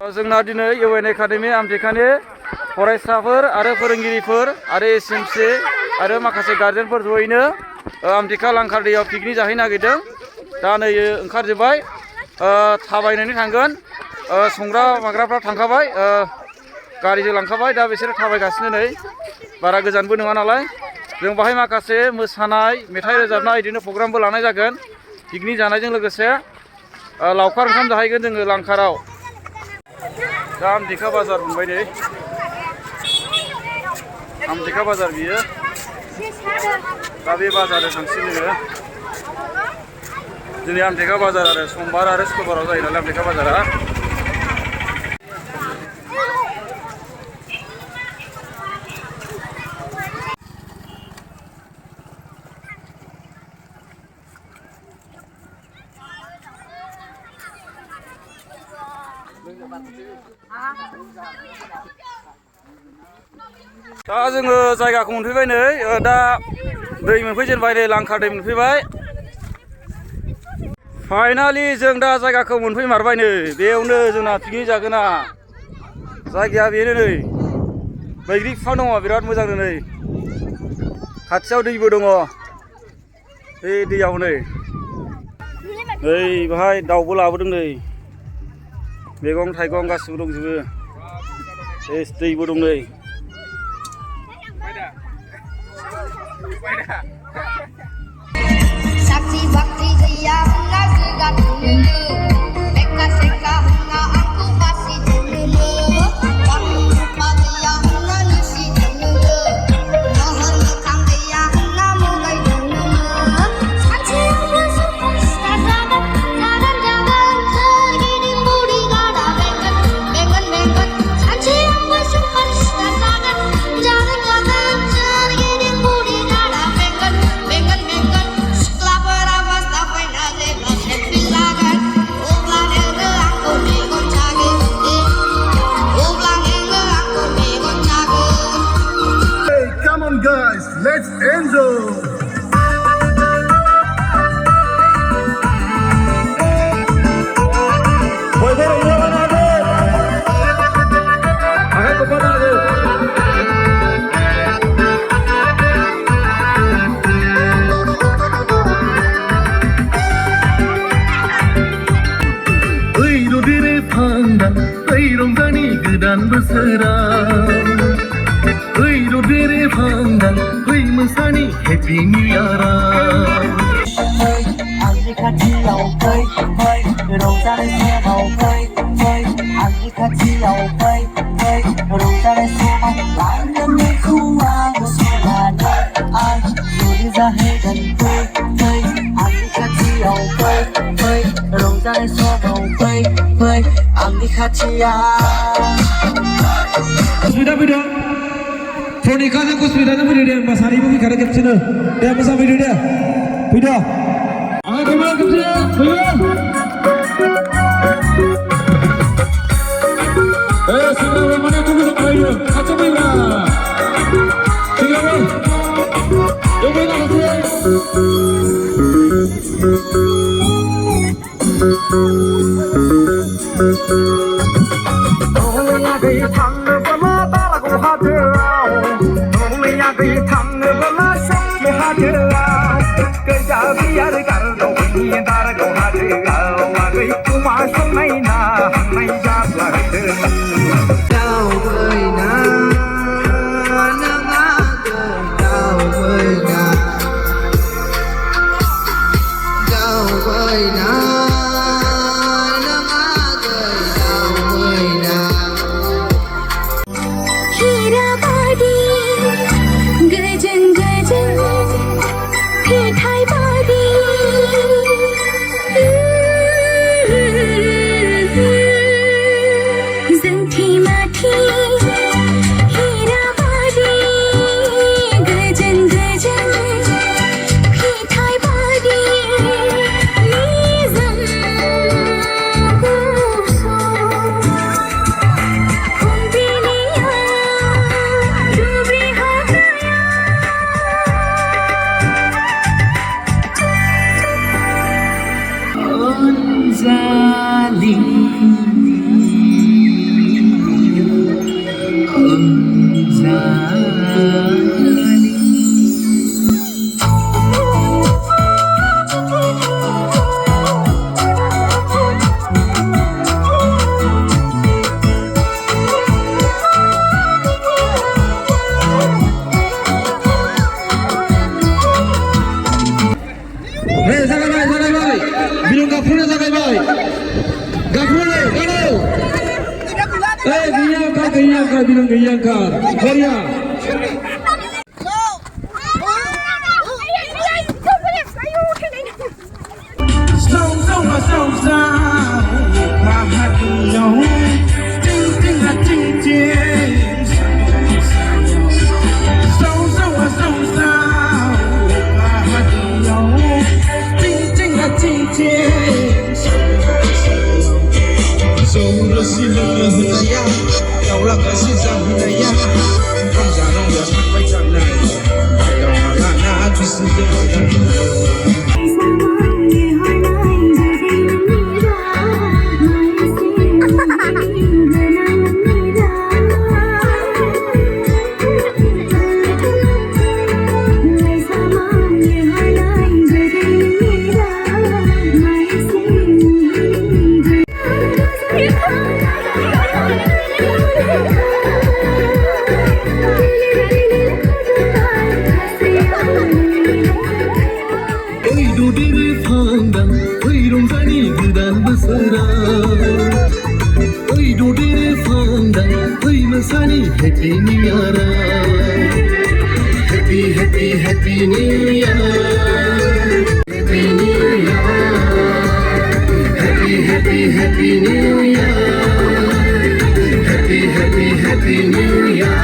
जोंना दिनै इउएन एकाडेमि आमटेकानि फरायसाफोर आरो फोरोंगिरिफोर आरो एसएमसि आरो माखासे गार्जेनफोर जयैनो आमटेका लांखार दैयाव पिकनिक जाहैनो नागिरदों। दा नै ओंखारजोब्बाय, थाबायनानै थांगोन, संग्रा माग्राफ्रा थांखाबाय, गारिजों लांखाबाय, दा बिसोरो थाबायगासिनो नै, बारा गोजानबो नङा नालाय। जों बाहाय माखासे मोसानाय, मेथाइ रोजाबनाय बिदिनो प्रग्रामबो लानाय जागोन। पिकनिक जानायजों लोगोसे लावखार ओंखाम जाहैगोन जोङो लांखाराव। दा आमटेका बाजार मोनबाय नै, आमटेका बाजार बियो। दा बे बाजाराव थांसिगोन जोङो। दिनै आमटेका बाजार आरो समबार आरो शुक्रबाराव जायो नालाय आमटेका बाजारा। दा जोङो जायगाखौ मोनफैबाय नै, दा दै मोनफैजेनबाय नै, लांखार दै मोनफैबाय। फाइनालि जों दा जायगाखौ मोनफैमारबाय नै, बेयावनो जोंना पिकनिक जागोना। जायगाया बेनो नै, बैग्रि बिफां दङ बिराद मोजांनो नै, खाथियाव दैबो दङ, बे दैयाव नै बाहाय दाउबो लाबोदों नै, मैगं थाइगं गासिबो दंजोबो, दैबो दं नै। Saksi bakti jaya hanga segat dulu, beka seka hanga aku pasti dulu, bang rupa jaya hanga nusi dulu, mohon lekang jaya hanga mugai dulu. Saksi hanga superstar jagat, jalan jalan segini budi gada bengan bengan bengan. Saksi hanga superstar jagat, jalan jalan segini budi gada bengan bengan bengan. Come on guys, let's enjoy. रंजानि गोदान बोसोराव फै रबेरे फांदां फै मोसानि happy new इयाराव आंनि खाथियाव फै फै रंजानाय समाव फै फै आंनि खाथियाव फै फै रंजानाय समाव लांगोन नोंखौ आङो समानै आं जुलि जाहैगोन फै फै आंनि खाथियाव फै फै रंजानाय समाव फै फै आंनि खाथियाव सुबिदा फैदों प्रनिकाजों कुसबिदाजों फैदो दे, होमबा सानैबो फैखादो खेबसेनो दे, मोसाफैदो दे, फैदो आङो फैबाय खेबसे फैयो। सेंग्राफोर माने थुबुर फैयो, खाथियाव फैब्रा सेंग्राफोर एवबाय गै थांनोबोला दारागाव हाजोआव, गै थांनोबोला सकि हाजोआव, गोजा बियार गारदाव फैनि दारागाव हाजोआव, आगै कुमा संनायना हांनाय जाब्ला होदों दावबायना नों आगै दावबायना दावबायना yang angkat, bilang ke yang angkat. Korea. Happy New Year, Happy New Year, Happy New Year, Happy New Year, Happy New Year.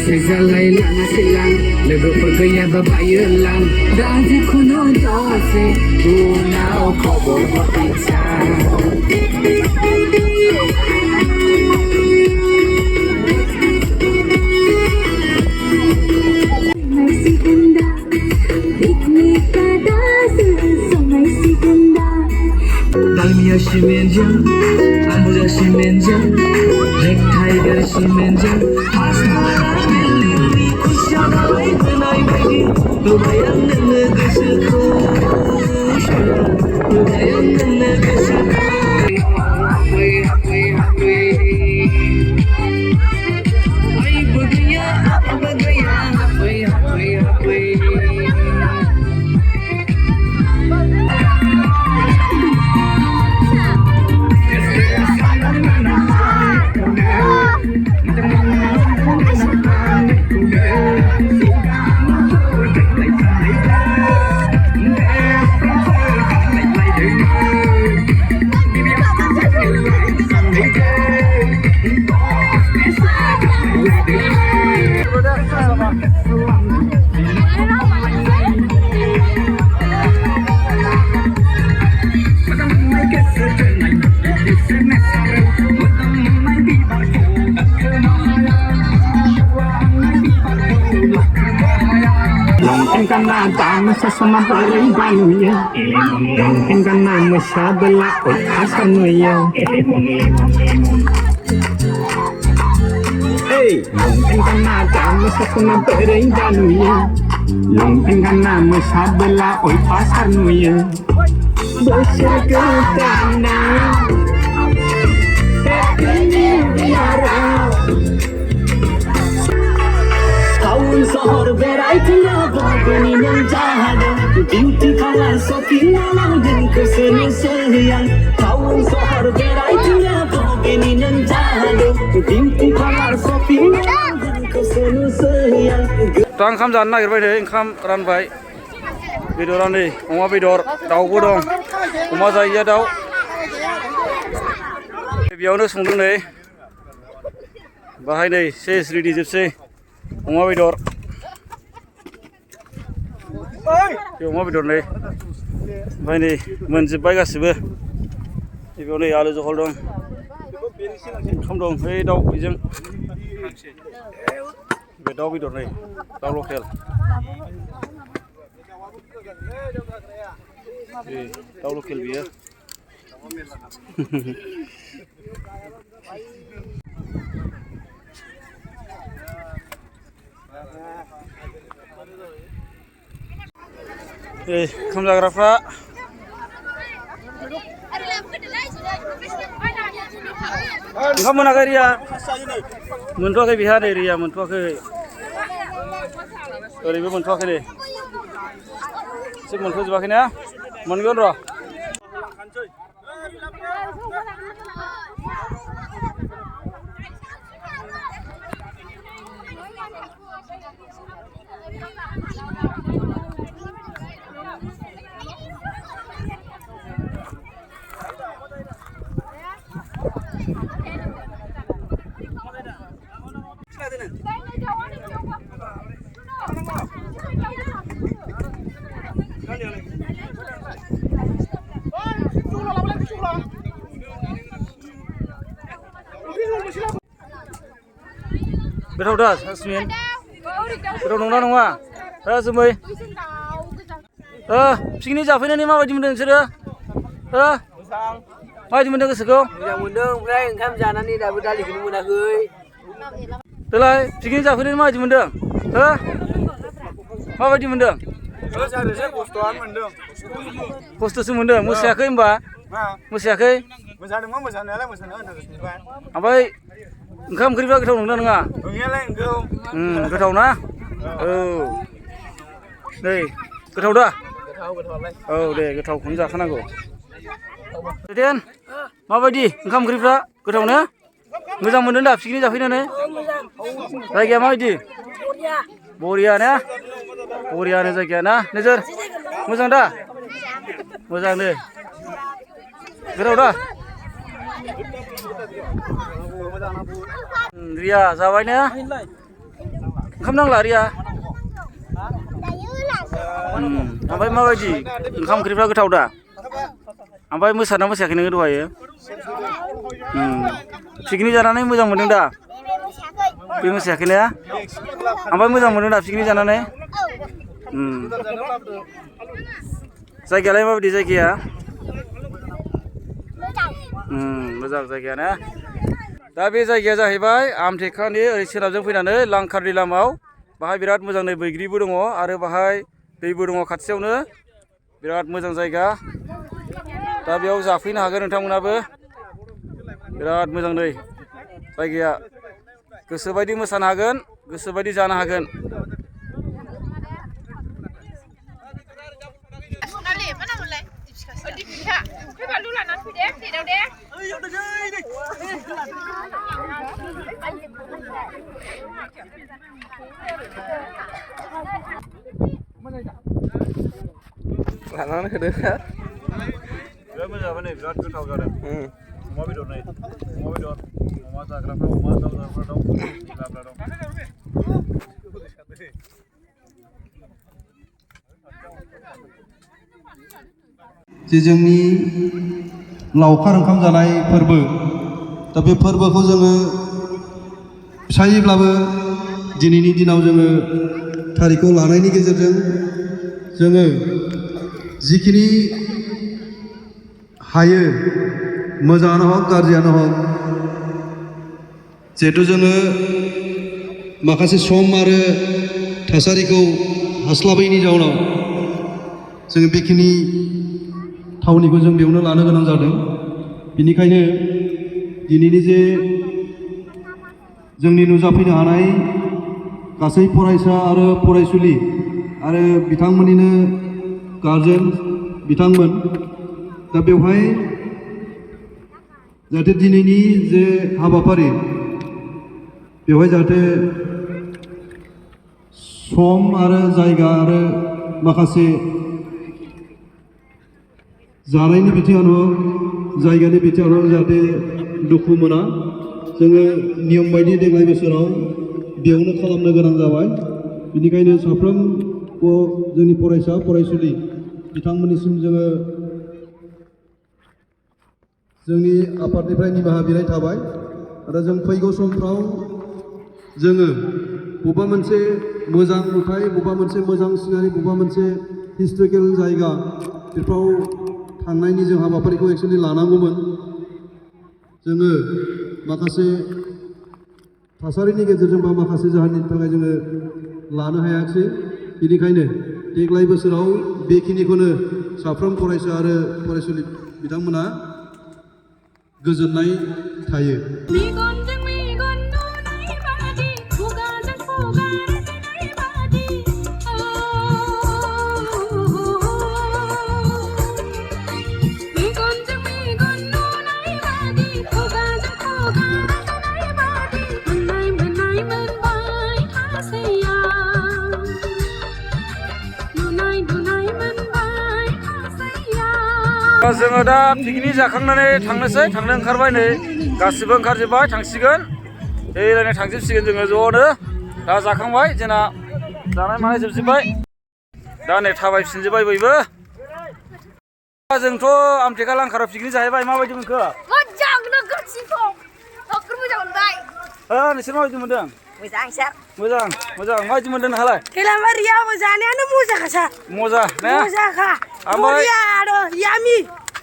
Kesalan silang, legofoto ya babayu lang. Dati kuno dose, kunao kobo pizza. Dalmia Shimenjan, Ambuja Shimenjan, Black Tiger Shimenjan, Hasmara Melody, Kushana Waitanai Baby, Lumayan Nagasaku, Lumayan Nagasaku. Karena kamu sesama perempuannya, mungkin karena mesra belakang asalnya. Mungkin karena kamu sesama perempuannya, mungkin karena mesra belakang asalnya. Berseketana, ini biara. Kaun sohor berai tinggal bogoni nang jahado, beauty color sopi nalang din keseni sayang. Kaun sohor berai tinggal bogoni nang jahado, beauty color sopi nalang din keseni sayang. Tang kham jan nagirbai deh, kham ranbai. Bedoran nih, oma bedor, daw bodong, oma zaya daw. Biawno sungdung nih, bahai nih, ses ready jepse. Oma bedor, oma bedor nih, bahai nih, menjebay gasibe. Ibu nih alu jokol dong, kham dong, hei daw bijeng, daw bedor nih, daw lokal. Daw lokal biya. Kham jagrafra Engkau monakai ria, mentuakai biha deh ria, mentuakai. Oribu mentuakai deh. Sik mentuak jebakin ya, mengon roh. गोथाव दा Jasmine गोथाव नंना नङा दा जोमै picnic जाफैनानै माबायदि मोनदों नोंसोरो माबायदि मोनदों गोसोखौ मोजां मोनदों ओमफ्राय ओंखाम जानानै दाबो दालिखौनो मोनाखै देलाय पिकनिक जाफैनानै माबायदि मोनदों माबायदि मोनदों खस्थ'आनो मोनदों खस्थ'सो मोनदों मोसायाखै होनबा मोसायाखै मोसादोंमोन मोसानायालाय मोसानो होनोसैबाय ओमफ्राय ओंखाम ओंख्रिफ्रा गोथाव नंना नङा नोंनियालाय नोंगौ गोथाव ना औ नै गोथाव दा औ दे गोथावखौनो जाखानांगौ देन माबायदि ओंखाम ओंख्रिफ्रा गोथावनो मोजां मोनदों दा पिकनिक जाफैनानै जायगाया माबायदि बरिया ना बरियानो जायगाया ना नोजोर मोजां दा मोजां दे गोथाव दा रिया जाबाय ना ओंखाम नांला रिया ओमफ्राय माबायदि ओंखाम ओंख्रिफ्रा गोथाव दा ओमफ्राय मोसाना मोसायाखै नोङो दहायो पिकनिक जानानै मोजां मोनदों दा बे मोसायाखै ना ओमफ्राय मोजां मोनदों दा पिकनिक जानानै जायगायालाय माबायदि जायगाया मोजां जायगाया ना दा बे जायगाया जाहैबाय आमटेकानि ओरै सोनाबजों फैनानै लांखारनि लामायाव बाहाय बिराद मोजां नै बैग्रिबो दङ आरो बाहाय दैबो दङ खाथियावनो बिराद मोजां जायगा दा बेयाव जाफैनो हागोन नोंथांमोनाबो बिराद मोजां नै जायगाया गोसोबायदि मोसानो हागोन गोसोबायदि जानो हागोन लानानै होदो बिराद मोजां जाबाय नै बिराद गोथाव जादों अमा बेदर नै अमा बेदर अमा जाग्राफ्रा अमा दाउ जाग्राफ्रा दाउ जाग्रा दं जे जोंनि लावखार ओंखाम जानाय फोरबो दा बे फोरबोखौ जोङो फिसायैब्लाबो दिनैनि दिनाव जोङो थारिखखौ लानायनि गेजेरजों जोङो जिखिनि हायो मोजाङानो हक गाज्रियानो हक जिहेथु जोङो माखासे सम आरो थासारिखौ हास्लाबैनि जाउनाव जोङो बेखिनि थावनिखौ जों बेयावनो लानो गोनां जादों बेनिखायनो दिनैनि जे जोंनि नुजाफैनो हानाय गासै फरायसा आरो फरायसुलि आरो बिथांमोननिनो गारजेन बिथांमोन दा बेवहाय जाहाथे दिनैनि जे हाबाफारि बेवहाय जाहाथे सम आरो जायगा आरो माखासे जानायनि बिथिङावनो जायगानि बिथिङावनो जाहाथे दुखु मोना जोङो नियम बायदि देग्लाय बोसोराव बेयावनो खालामनो गोनां जाबाय बेनिखायनो साफ्रोम जोंनि फरायसा फरायसुलि बिथांमोननिसिम जोङो जोंनि आफादनिफ्राय निमाहा बिनाय थाबाय आरो जों फैगौ समफ्राव जोङो बबेबा मोनसे मोजां नुथाय बबेबा मोनसे मोजां सिनारि बबेबा मोनसे हिस्टरिकेल जायगा बेफ्राव थांनायनि जों हाबाफारिखौ एक्सुवेलि लानांगौमोन जोङो माखासे थासारिनि गेजेरजों बा माखासे जाहोननि थाखाय जोङो लानो हायाखिसै बेनिखायनो देग्लाय बोसोराव बेखिनिखौनो साफ्रोम फरायसा आरो फरायसुलि बिथांमोना गोजोननाय थायो जोङो दा पिकनिक जाखांनानै थांनो ओंखारबाय नै गासिबो ओंखारजोब्बाय थांसिगोन दैलायनाय थांजोबसिगोन जोङो ज'नो दा जाखांबाय जोंना जानाय मानाय जोबजोब्बाय दा नै थाबायफिनजोब्बाय बयबो जोंथ' आमटेका लांखाराव पिकनिक जाहैबाय माबायदि मोनखो मोजां नोगोर सिखौ नोगोर मोजां मोनबाय नोंसोर माबायदि मोनदों मोजां सार मोजां माबायदि मोनदों नोंहालाय थेलामारिया मोजाङानो मोजांखा मजा ना मोजांखा ओमफ्राय बरिया आरो यामि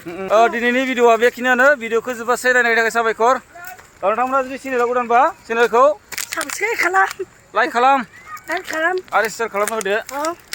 दिनैनि भिडिअआ बेखिनियानो भिडिअखौ जोबजासे नायनायनि थाखाय साबायखर नोंथांमोना जुदि चेनेलाव गोदानबा चेनेलखौ साबस्क्राइब खालाम लाइक खालाम लाइक खालाम आरो शेयार खालामना होदो औ